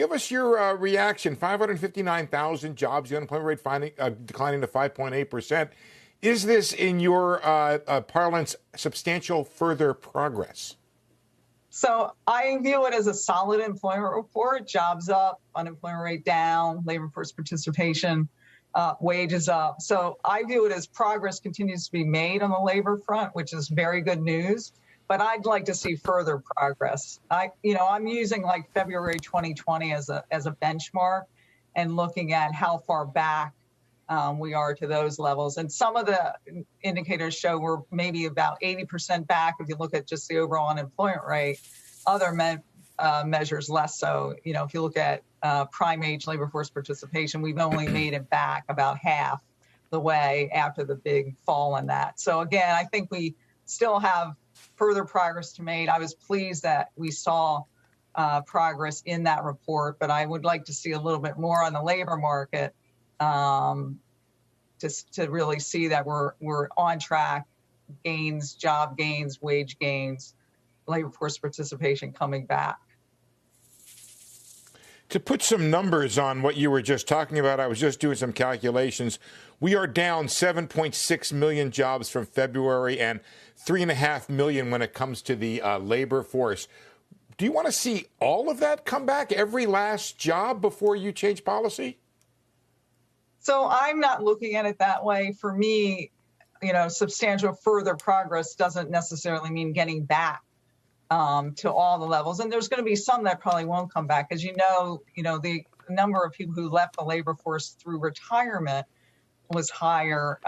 Give us your reaction. 559,000 jobs, the unemployment rate declining to 5.8%. Is this, in your parlance, substantial further progress? So I view it as a solid employment report. Jobs up, unemployment rate down, labor force participation, wages up. So I view it as progress continues to be made on the labor front, which is very good news. But I'd like to see further progress. I'm using like February 2020 as a benchmark and looking at how far back we are to those levels. And some of the indicators show we're maybe about 80% back if you look at just the overall unemployment rate. Other measures less so. If you look at prime age labor force participation, we've only made it back about half the way after the big fall in that. So again, I think we still have further progress to make. I was pleased that we saw progress in that report, but I would like to see a little bit more on the labor market just to really see that we're on track. Gains, job gains, wage gains, labor force participation coming back. To put some numbers on what you were just talking about, I was just doing some calculations. We are down 7.6 million jobs from February and 3.5 million when it comes to the labor force. Do you want to see all of that come back, every last job, before you change policy? So I'm not looking at it that way. For me, substantial further progress doesn't necessarily mean getting back to all the levels. And there's going to be some that probably won't come back. As you know, the number of people who left the labor force through retirement was higher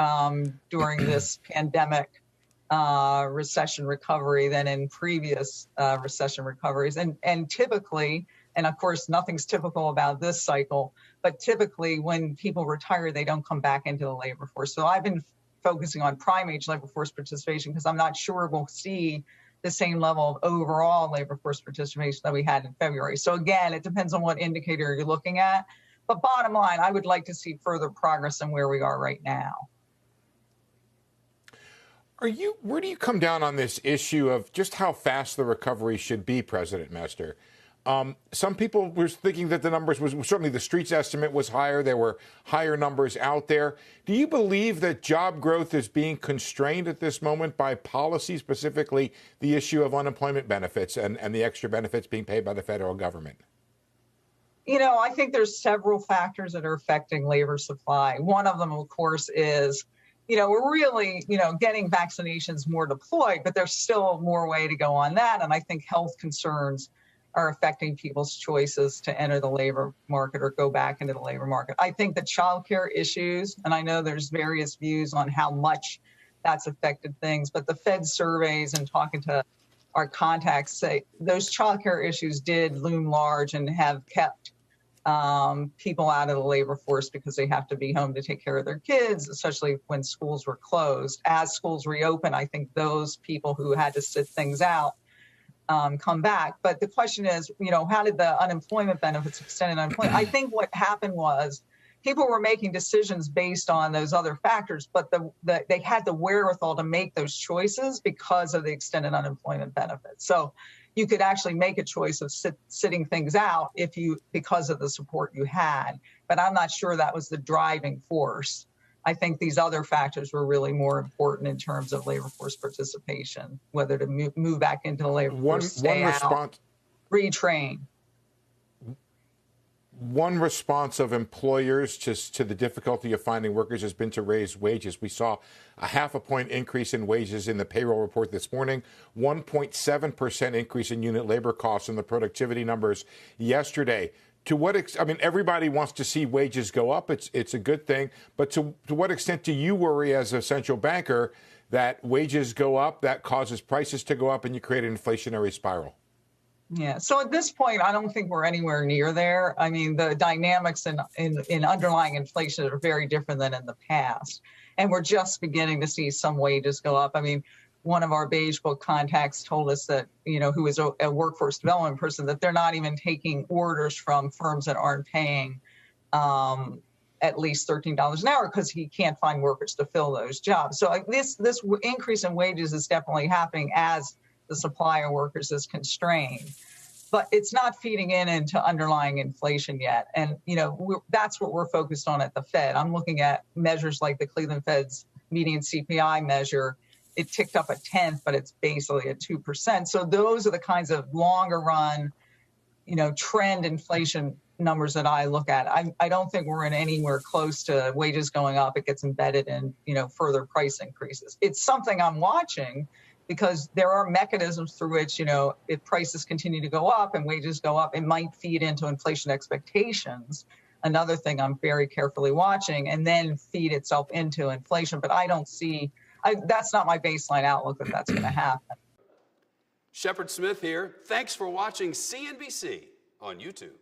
during this pandemic recession recovery than in previous recession recoveries. And typically, and of course, nothing's typical about this cycle, but typically when people retire, they don't come back into the labor force. So I've been focusing on prime age labor force participation because I'm not sure we'll see the same level of overall labor force participation that we had in February. So again, it depends on what indicator you're looking at. But bottom line, I would like to see further progress than where we are right now. Where do you come down on this issue of just how fast the recovery should be, President Mester? Some people were thinking that the numbers certainly the street's estimate was higher. There were higher numbers out there. Do you believe that job growth is being constrained at this moment by policy, specifically the issue of unemployment benefits and the extra benefits being paid by the federal government? I think there's several factors that are affecting labor supply. One of them, of course, is we're really, getting vaccinations more deployed, but there's still more way to go on that. And I think health concerns are affecting people's choices to enter the labor market or go back into the labor market. I think the childcare issues, and I know there's various views on how much that's affected things, but the Fed surveys and talking to our contacts say those childcare issues did loom large and have kept people out of the labor force because they have to be home to take care of their kids, especially when schools were closed. As schools reopen, I think those people who had to sit things out come back. But the question is, how did the unemployment benefits, extended unemployment? I think what happened was people were making decisions based on those other factors, but they had the wherewithal to make those choices because of the extended unemployment benefits. So you could actually make a choice of sitting things out because of the support you had. But I'm not sure that was the driving force. I think these other factors were really more important in terms of labor force participation, whether to move back into the labor force, stay out, retrain. One response of employers to the difficulty of finding workers has been to raise wages. We saw a 0.5 point increase in wages in the payroll report this morning, 1.7% increase in unit labor costs in the productivity numbers yesterday. To what everybody wants to see wages go up. It's a good thing. But to what extent do you worry as a central banker that wages go up, that causes prices to go up, and you create an inflationary spiral? Yeah. So at this point, I don't think we're anywhere near there. I mean, the dynamics in underlying inflation are very different than in the past. And we're just beginning to see some wages go up. I mean, one of our Beige Book contacts told us that, who is a workforce development person, that they're not even taking orders from firms that aren't paying at least $13 an hour because he can't find workers to fill those jobs. So this increase in wages is definitely happening as the supply of workers is constrained. but it's not feeding into underlying inflation yet. And, that's what we're focused on at the Fed. I'm looking at measures like the Cleveland Fed's median CPI measure. It ticked up 1/10, but it's basically at 2%. So those are the kinds of longer run, trend inflation numbers that I look at. I don't think we're in anywhere close to wages going up. It gets embedded in, further price increases. It's something I'm watching because there are mechanisms through which, if prices continue to go up and wages go up, it might feed into inflation expectations. Another thing I'm very carefully watching, and then feed itself into inflation. But I don't see, that's not my baseline outlook that that's going to happen. Shepard Smith here. Thanks for watching CNBC on YouTube.